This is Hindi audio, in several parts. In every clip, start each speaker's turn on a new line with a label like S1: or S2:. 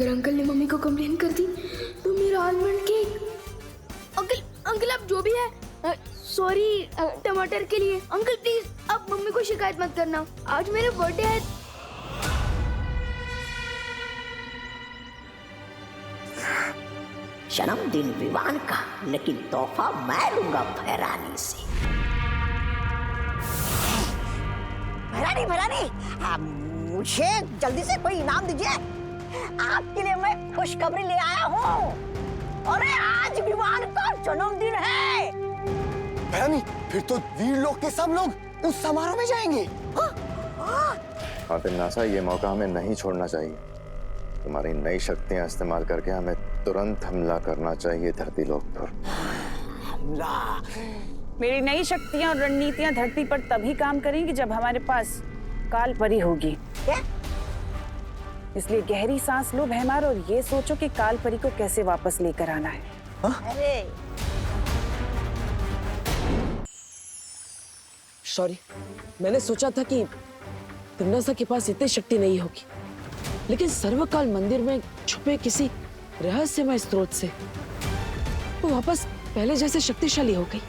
S1: अगर अंकल ने मम्मी को कंप्लेन कर दी तो मेरा आलमंड केक। अंकल अंकल आप जो भी है, सॉरी टमाटर के लिए। अंकल प्लीज आप मम्मी को शिकायत मत करना, आज मेरा बर्थडे है।
S2: जन्मदिन विवान का, लेकिन तोहफा मैं लूंगा भैरानी से। भैरानी मुझे जल्दी से कोई इनाम दीजिए, आपके लिए मैं खुशखबरी ले आया हूँ। अरे आज विवान का जन्मदिन है।
S3: भैरानी फिर तो वीर लोग के सब लोग उस समारोह में जाएंगे।
S4: हाँ तिमनासा, ये मौका हमें नहीं छोड़ना चाहिए। तुम्हारी नई शक्तियां इस्तेमाल करके हमें तुरंत हमला करना चाहिए धरती लोक पर।
S5: मेरी नई शक्तियां और रणनीतियां धरती पर तभी काम करेंगी जब हमारे पास काल परी होगी। इसलिए गहरी सांस लो भैमार और ये सोचो कि काल परी को कैसे वापस लेकर आना है।
S2: अरे
S6: सॉरी, मैंने सोचा था कि तिमनासा के पास इतनी शक्ति नहीं होगी, लेकिन सर्वकाल मंदिर में छुपे किसी रहस्यमय स्रोत से वो वापस पहले जैसे शक्तिशाली हो गई।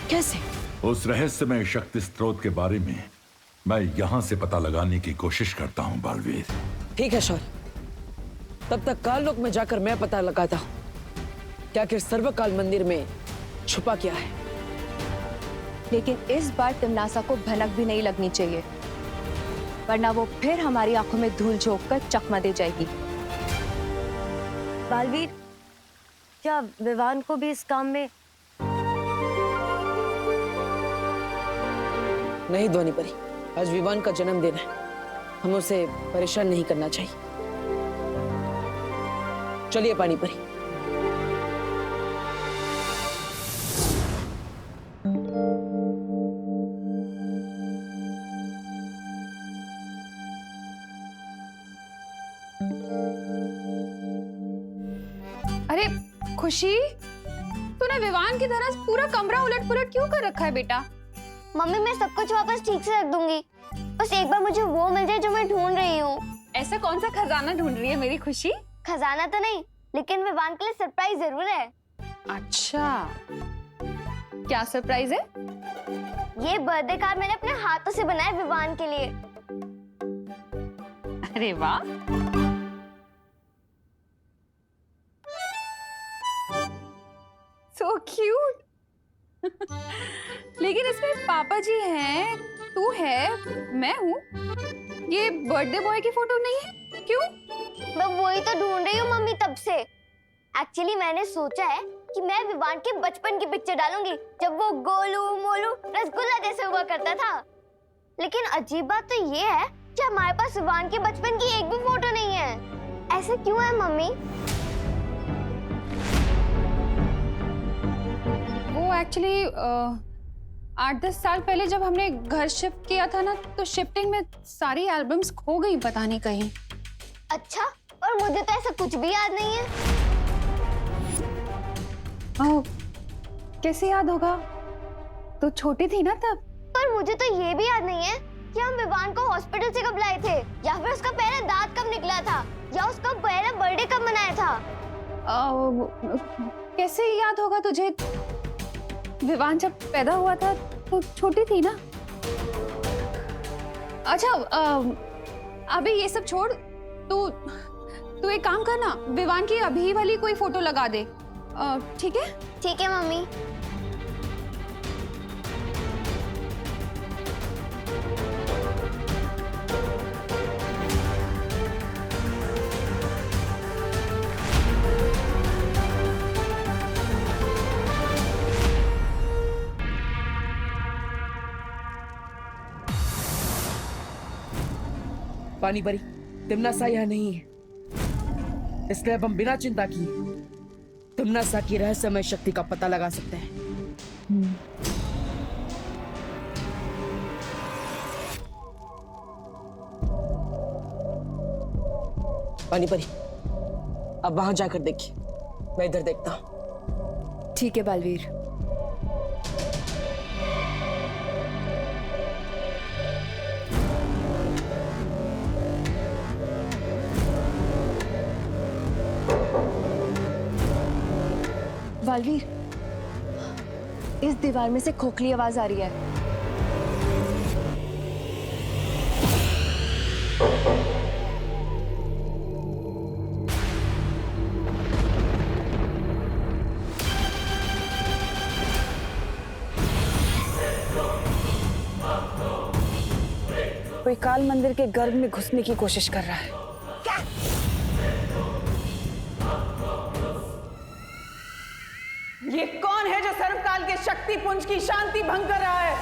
S6: कैसे?
S7: उस रहस्यमय शक्ति स्रोत के बारे में मैं यहाँ से पता लगाने की कोशिश करता हूँ बालवीर।
S6: ठीक है शौर्य, तब तक काल लोक में जाकर मैं पता लगाता हूँ क्या आखिर सर्वकाल मंदिर में छुपा क्या है।
S8: लेकिन इस बार तिमनासा को भनक भी नहीं लगनी चाहिए, वरना वो फिर हमारी आंखों में धूल झोंक कर चकमा दे जाएगी।
S9: बालवीर, क्या विवान को भी इस काम में?
S6: नहीं ध्वनि परी, आज विवान का जन्मदिन है, हम उसे परेशान नहीं करना चाहिए। चलिए पानी परी।
S10: अरे खुशी, तूने विवान की तरह पूरा कमरा उलट पुलट क्यों कर रखा है बेटा?
S9: मम्मी मैं सब कुछ वापस ठीक से रख दूंगी, बस एक बार मुझे वो मिल जाए जो मैं ढूंढ रही हूँ।
S10: ऐसा कौन सा खजाना ढूंढ रही है मेरी खुशी?
S9: खजाना तो नहीं, लेकिन विवान के लिए सरप्राइज जरूर है।
S10: अच्छा, क्या सरप्राइज है?
S9: ये बर्थडे कार्ड मैंने अपने हाथों से बनाया विवान के लिए।
S10: अरे वाह, सो क्यूट। लेकिन इसमें पापा जी हैं, तू है, मैं हूँ। ये बर्थडे बॉय की फोटो नहीं है, क्यों?
S9: मैं वही तो ढूंढ रही हूँ मम्मी तब से। एक्चुअली मैंने सोचा है कि मैं विवान के बचपन की पिक्चर डालूंगी, जब वो गोलू मोलू रसगुल्ला जैसे हुआ करता था। लेकिन अजीब बात तो ये है कि हमारे पास विवान के बचपन की एक भी फोटो नहीं है। ऐसा क्यों है मम्मी?
S10: वो एक्चुअली 8-10 साल पहले जब हमने घर शिफ्ट किया था ना, तो शिफ्टिंग में सारी एल्बम्स खो गई पता नहीं कहीं।
S9: अच्छा, और मुझे तो ऐसा कुछ भी याद नहीं है।
S10: कैसे याद होगा? तो छोटी थी ना तब।
S9: पर मुझे तो ये भी याद नहीं है कि हम विवान को हॉस्पिटल से कब लाए थे, या फिर उसका पहला दांत कब निकला था, या उसका पहला बर्थडे कब मनाया था।
S10: कैसे याद होगा तुझे? विवान जब पैदा हुआ था तो छोटी थी ना। अच्छा, अभी ये सब छोड़, तू एक काम करना, विवान की अभी वाली कोई फोटो लगा दे, ठीक है?
S9: ठीक है मम्मी।
S6: पानी परी, तिमनासा यहाँ नहीं है, इसलिए अब हम बिना चिंता किए तिमनासा की रहस्यमय शक्ति का पता लगा सकते हैं। पानी परी, अब वहां जाकर देखिए, मैं इधर देखता हूं।
S8: ठीक है बालवीर। बालवीर, इस दीवार में से खोखली आवाज आ रही है।
S5: कोई काल मंदिर के गर्भ में घुसने की कोशिश कर रहा है।
S6: ये कौन है जो सर्वकाल के शक्ति पुंज की शांति भंग कर रहा है?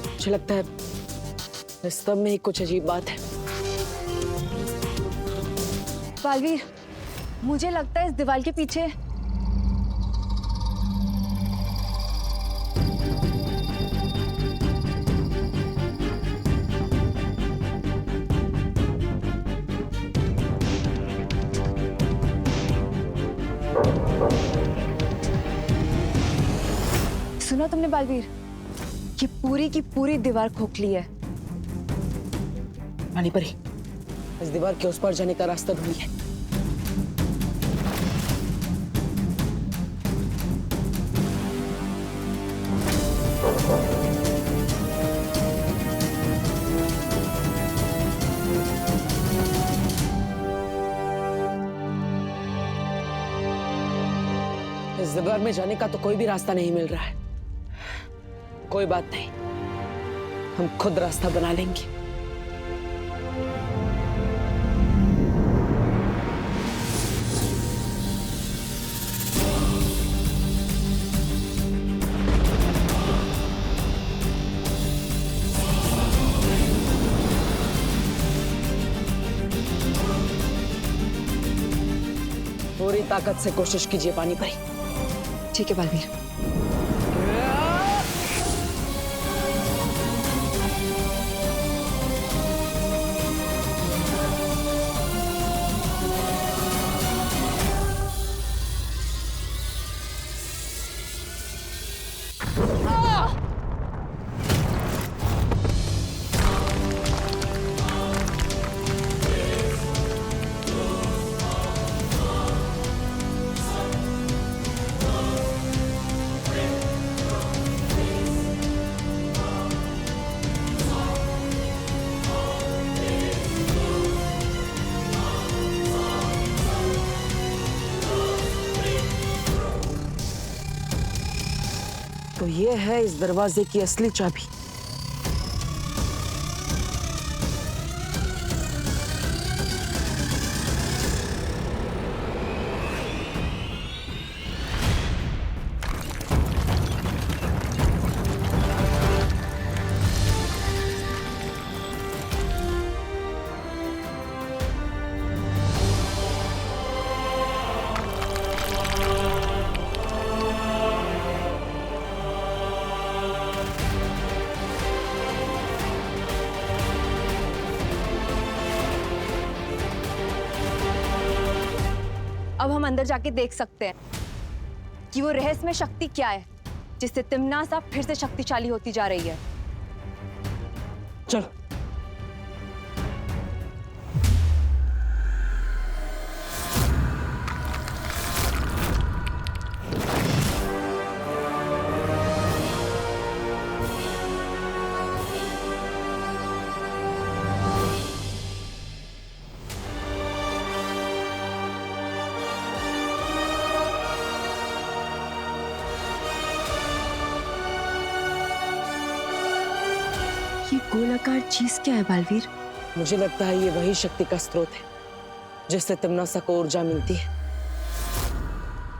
S6: मुझे लगता है इस स्तंभ में ही कुछ अजीब बात है।
S8: बालवीर, मुझे लगता है इस दीवार के पीछे सुना तुमने बालवीर? कि पूरी की पूरी दीवार खोखली है।
S6: रानी परी, इस दीवार के उस पार जाने का रास्ता ढूंढिए। इस दीवार में जाने का तो कोई भी रास्ता नहीं मिल रहा है। कोई बात नहीं, हम खुद रास्ता बना लेंगे। पूरी ताकत से कोशिश कीजिए पानी परी।
S8: ठीक है बालवीर।
S6: तो ये है इस दरवाजे की असली चाबी।
S8: अब हम अंदर जाके देख सकते हैं कि वो रहस्यमय शक्ति क्या है जिससे तिम्नासा फिर से शक्तिशाली होती जा रही है।
S6: चलो।
S8: ये गोलाकार चीज क्या है बालवीर?
S6: मुझे लगता है ये वही शक्ति का स्रोत है जिससे तिम्नासा को ऊर्जा मिलती है।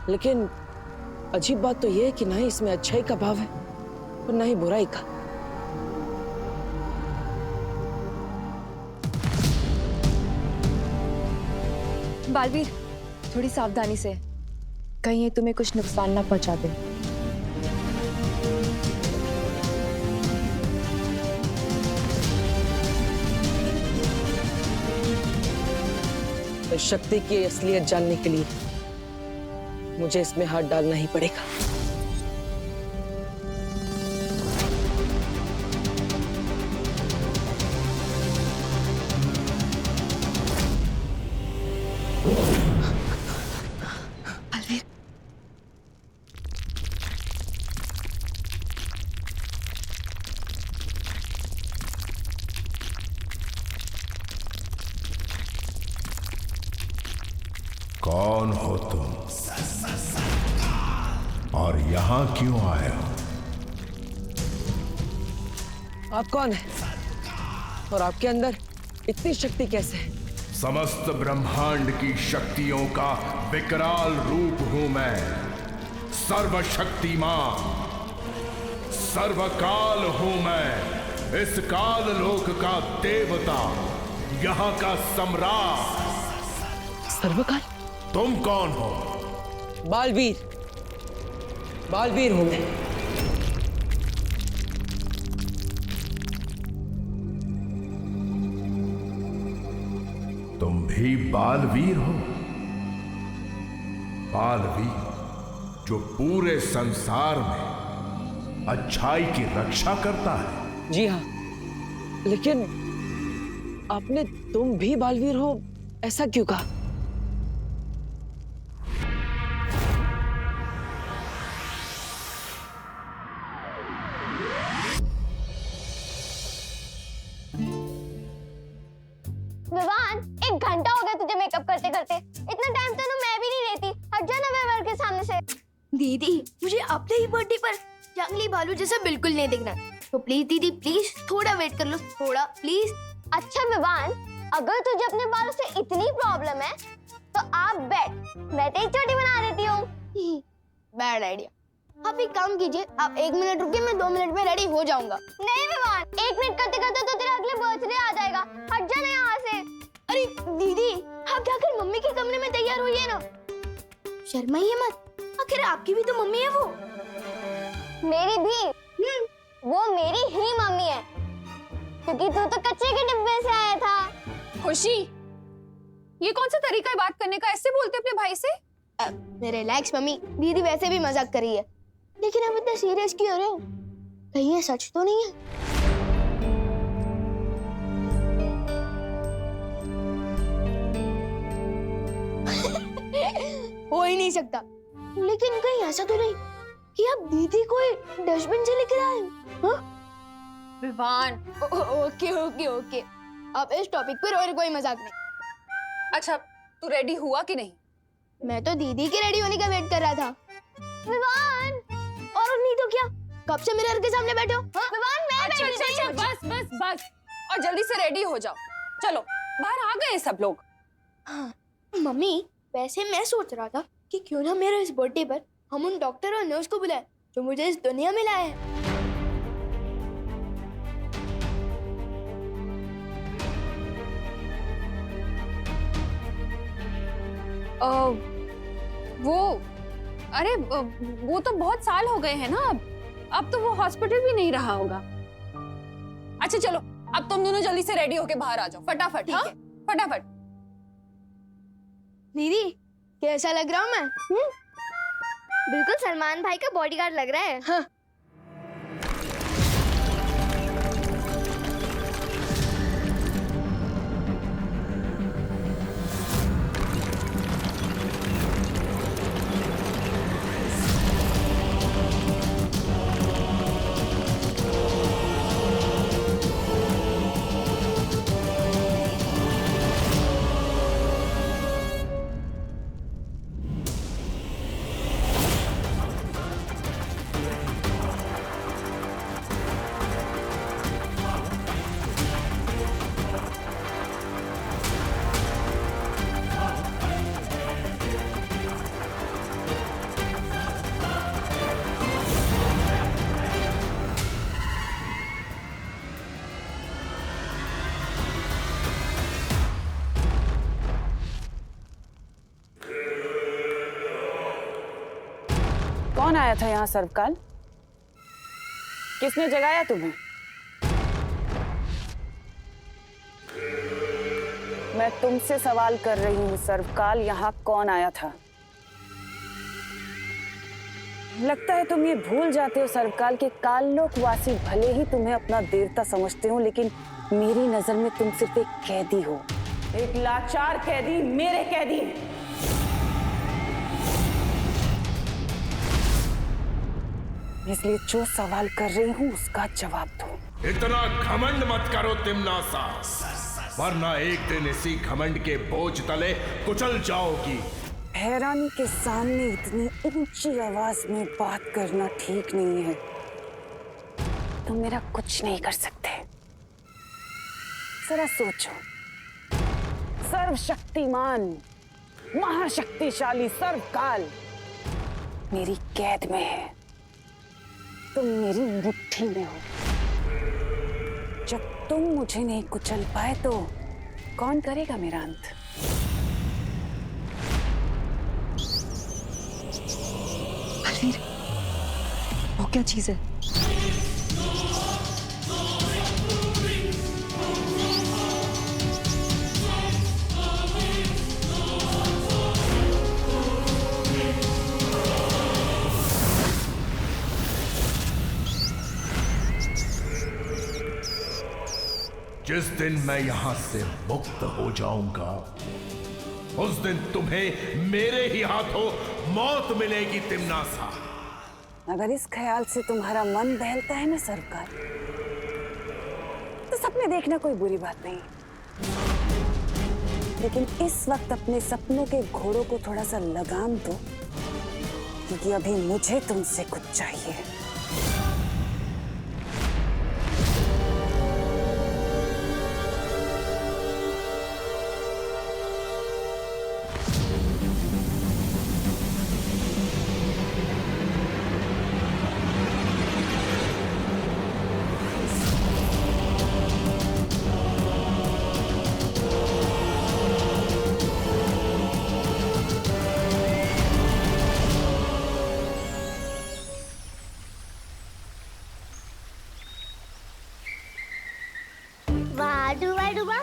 S6: लेकिन अजीब बात तो ये है कि ना ही इसमें अच्छाई का भाव है और ना ही बुराई का।
S8: बालवीर, थोड़ी सावधानी से, कहीं ये तुम्हें कुछ नुकसान ना पहुंचा दे।
S6: इस शक्ति की असलियत जानने के लिए मुझे इसमें हाथ डालना ही पड़ेगा।
S11: कौन हो तुम और यहां क्यों आए हो?
S6: आप कौन है और आपके अंदर इतनी शक्ति कैसे है?
S11: समस्त ब्रह्मांड की शक्तियों का विकराल रूप हूं मैं। सर्वशक्तिमान, सर्वकाल हूं मैं। इस काल लोक का देवता, यहाँ का सम्राट।
S6: सर्वकाल?
S11: तुम कौन हो?
S6: बालवीर, बालवीर हूं मैं।
S11: तुम भी बालवीर हो? बालवीर जो पूरे संसार में अच्छाई की रक्षा करता है।
S6: जी हाँ, लेकिन आपने तुम भी बालवीर हो ऐसा क्यों कहा?
S9: विवान, 1 घंटा हो गया तुझे मेकअप करते करते। इतना टाइम तो मैं भी नहीं लेती। हट जा ना विवान के सामने से।
S1: दीदी, मुझे अपने ही बर्थडे पर जंगली भालू जैसा बिल्कुल नहीं दिखना। तो प्लीज दीदी, प्लीज थोड़ा वेट कर लो, थोड़ा प्लीज।
S9: अच्छा विवान, अगर तुझे अपने बालों से इतनी प्रॉब्लम है तो आप बैठ, मैं तेरी चोटी बना देती हूँ।
S1: Bad idea. आप एक काम कीजिए, आप 1 मिनट रुकिए, मैं 2 मिनट में रेडी हो जाऊंगा।
S9: नहीं विवान, 1 मिनट करते करते तो तेरा अगले बर्थडे आ जाएगा। हट जा ना यहाँ से।
S1: अरे दीदी, आप जाकर मम्मी के कमरे में तैयार होइए ना। शर्माइए मत, आखिर आपकी भी तो मम्मी है वो।
S9: मेरी भी? वो मेरी ही मम्मी है, क्योंकि तू तो कच्चे के डिब्बे से आया था।
S10: खुशी, ये कौन सा तरीका है बात करने का? ऐसे बोलते अपने भाई से?
S1: रिलैक्स मम्मी, दीदी वैसे भी मजाक कर रही है। लेकिन आप इतना सीरियस क्यों हो रहे हो? कहीं ये सच तो नहीं है? हो ही नहीं सकता। लेकिन कहीं ऐसा तो नहीं कि आप दीदी को डस्टबिन से लेकर आए हो? हाँ?
S10: विवान,
S1: ओके ओके ओके, अब इस टॉपिक पर और कोई मजाक नहीं।
S10: अच्छा तू रेडी हुआ कि नहीं?
S1: मैं तो दीदी के रेडी होने का वेट कर रहा था।
S9: विवान,
S1: और नहीं तो क्या, कब से मिरर के सामने बैठे हो? हाँ?
S9: विवान मैं
S10: अच्छा
S9: बैठी
S10: अच्छा
S9: हूँ।
S10: बस बस बस, और जल्दी से रेडी हो जाओ। चलो बाहर आ गए सब लोग।
S1: हाँ, मम्मी वैसे मैं सोच रहा था कि क्यों ना मेरे इस बर्थडे पर हम उन डॉक्टर और नर्स को बुलाएं जो मुझे इस दुनिया में लाए हैं।
S10: वो तो बहुत साल हो गए हैं ना। अब तो वो हॉस्पिटल भी नहीं रहा होगा। अच्छा चलो, अब तुम दोनों जल्दी से रेडी होके बाहर आ जाओ फटाफट। हाँ फटाफट।
S1: दीदी कैसा लग रहा हूँ मैं?
S9: बिल्कुल सलमान भाई का बॉडीगार्ड लग रहा है।
S1: हाँ।
S5: कौन आया था यहाँ सर्वकाल? किसने जगाया तुम्हें? मैं तुमसे सवाल कर रही हूँ सर्वकाल, यहाँ कौन आया था? लगता है तुम ये भूल जाते हो सर्वकाल के काललोकवासी भले ही तुम्हें अपना देवता समझते हो, लेकिन मेरी नजर में तुम सिर्फ एक कैदी हो, एक लाचार कैदी, मेरे कैदी। इसलिए जो सवाल कर रही हूँ उसका जवाब दो।
S11: इतना घमंड मत करो तिम्नासा, वरना एक दिन इसी घमंड के बोझ तले कुचल जाओगी।
S5: हैरानी के सामने इतनी ऊंची आवाज में बात करना ठीक नहीं है। तुम मेरा कुछ नहीं कर सकते। जरा सोचो, सर्वशक्तिमान महाशक्तिशाली सर्वकाल मेरी कैद में है, तुम मेरी मुट्ठी में हो। जब तुम मुझे नहीं कुचल पाए तो कौन करेगा मेरा अंत?
S8: बलवीर, वो क्या चीज है?
S11: जिस दिन मैं यहां से मुक्त हो जाऊंगा उस दिन तुम्हें मेरे ही हाथों मौत मिलेगी तिम्नासा।
S5: अगर इस ख्याल से तुम्हारा मन बहलता है ना सरकार, तो सपने देखना कोई बुरी बात नहीं, लेकिन इस वक्त अपने सपनों के घोड़ों को थोड़ा सा लगाम दो, क्योंकि अभी मुझे तुमसे कुछ चाहिए।
S9: वाह डूबा डूबा,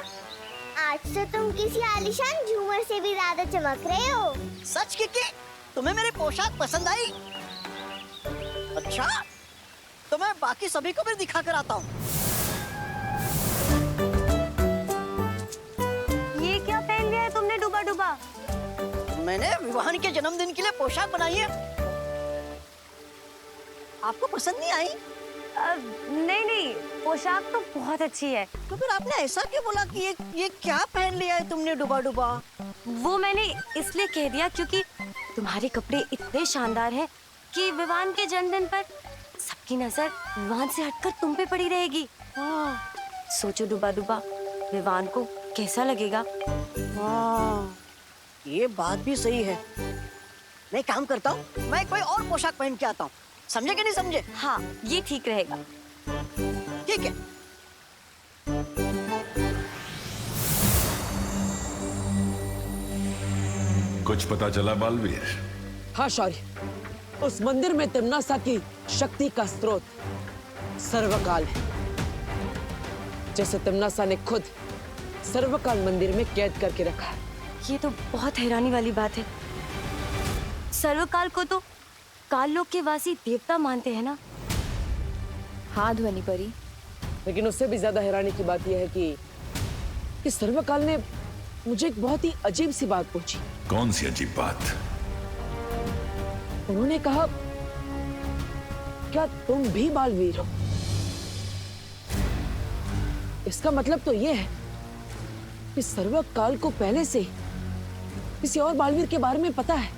S9: आज तो तुम किसी आलीशान झूमर से भी ज्यादा चमक रहे हो।
S2: सच की तुम्हें मेरी पोशाक पसंद आई? अच्छा, तो मैं बाकी सभी को भी दिखा कर आता हूँ।
S9: ये क्या पहन लिया है तुमने डूबा डूबा?
S2: मैंने विवाहन के जन्मदिन के लिए पोशाक बनाई है। आपको पसंद नहीं आई?
S9: नहीं नहीं, पोशाक तो बहुत अच्छी है।
S2: तो फिर आपने ऐसा क्यों बोला कि ये क्या पहन लिया है तुमने डूबा डूबा?
S9: वो मैंने इसलिए कह दिया क्योंकि तुम्हारे कपड़े इतने शानदार हैं कि विवान के जन्मदिन पर सबकी नजर विवान से हटकर तुम पे पड़ी रहेगी। सोचो डूबा डूबा, विवान को कैसा लगेगा?
S2: हाँ, ये बात भी सही है। मैं काम करता हूँ, मैं कोई और पोशाक पहन के आता हूँ। समझे कि नहीं समझे?
S9: हाँ, ये ठीक रहेगा।
S2: ठीक है।
S7: कुछ पता चला बालवीर?
S6: हाँ शौर्य, उस मंदिर में तिम्नासा की शक्ति का स्रोत सर्वकाल है, जैसे तिम्नासा ने खुद सर्वकाल मंदिर में कैद करके रखा है।
S9: ये तो बहुत हैरानी वाली बात है। सर्वकाल को तो काल लोक के वासी देवता मानते हैं ना?
S8: हाँ ध्वनि परी,
S6: लेकिन उससे भी ज्यादा हैरानी की बात यह है कि सर्वकाल ने मुझे एक बहुत ही अजीब सी बात पूछी।
S7: कौन सी अजीब बात?
S6: उन्होंने कहा, क्या तुम भी बालवीर हो? इसका मतलब तो यह है कि सर्वकाल को पहले से किसी और बालवीर के बारे में पता है,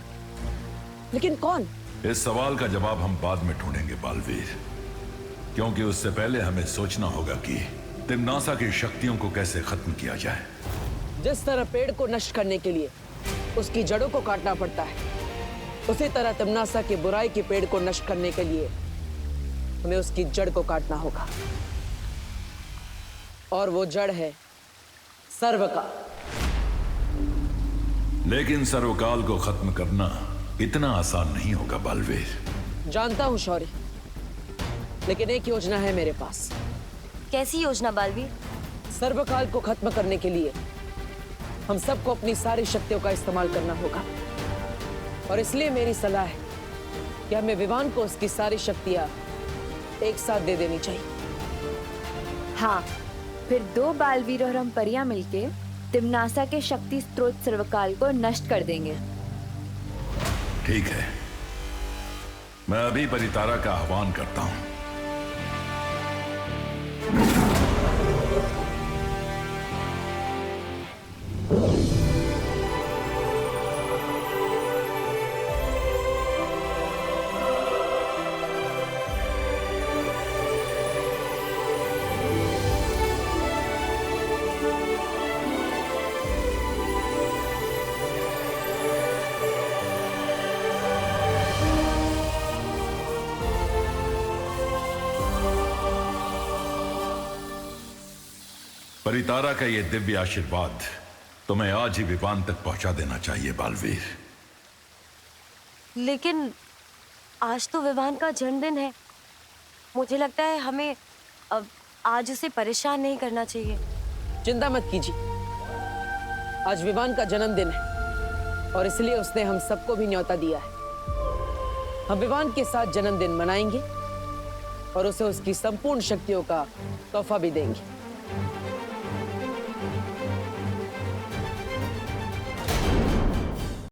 S6: लेकिन कौन?
S7: इस सवाल का जवाब हम बाद में ढूंढेंगे बालवीर, क्योंकि उससे पहले हमें सोचना होगा कि तिम्नासा की शक्तियों को कैसे खत्म किया जाए।
S6: जिस तरह पेड़ को नष्ट करने के लिए उसकी जड़ों को काटना पड़ता है, उसी तरह तिम्नासा की बुराई के पेड़ को नष्ट करने के लिए हमें उसकी जड़ को काटना होगा, और वो जड़ है सर्वकाल।
S7: लेकिन सर्वकाल को खत्म करना इतना आसान नहीं होगा बालवीर।
S6: जानता हूं शौर्य, लेकिन एक योजना है मेरे पास।
S9: कैसी योजना बालवीर?
S6: सर्वकाल को खत्म करने के लिए हम सबको अपनी सारी शक्तियों का इस्तेमाल करना होगा, और इसलिए मेरी सलाह है कि हमें विवान को उसकी सारी शक्तियां एक साथ दे देनी चाहिए।
S8: हाँ, फिर 2 बालवीर और हम परियां मिलके तिम्नासा के शक्ति स्रोत सर्वकाल को नष्ट कर देंगे।
S7: ठीक है, मैं अभी परितारा का आह्वान करता हूं। परितारा का ये दिव्य आशीर्वाद तुम्हें आज ही विवान तक पहुंचा देना चाहिए बालवीर।
S12: लेकिन आज तो विवान का जन्मदिन है, मुझे लगता है हमें अब आज उसे परेशान नहीं करना चाहिए।
S6: चिंता मत कीजिए, आज विवान का जन्मदिन है और इसलिए उसने हम सबको भी न्योता दिया है। हम विवान के साथ जन्मदिन मनाएंगे और उसे उसकी संपूर्ण शक्तियों का तोहफा भी देंगे।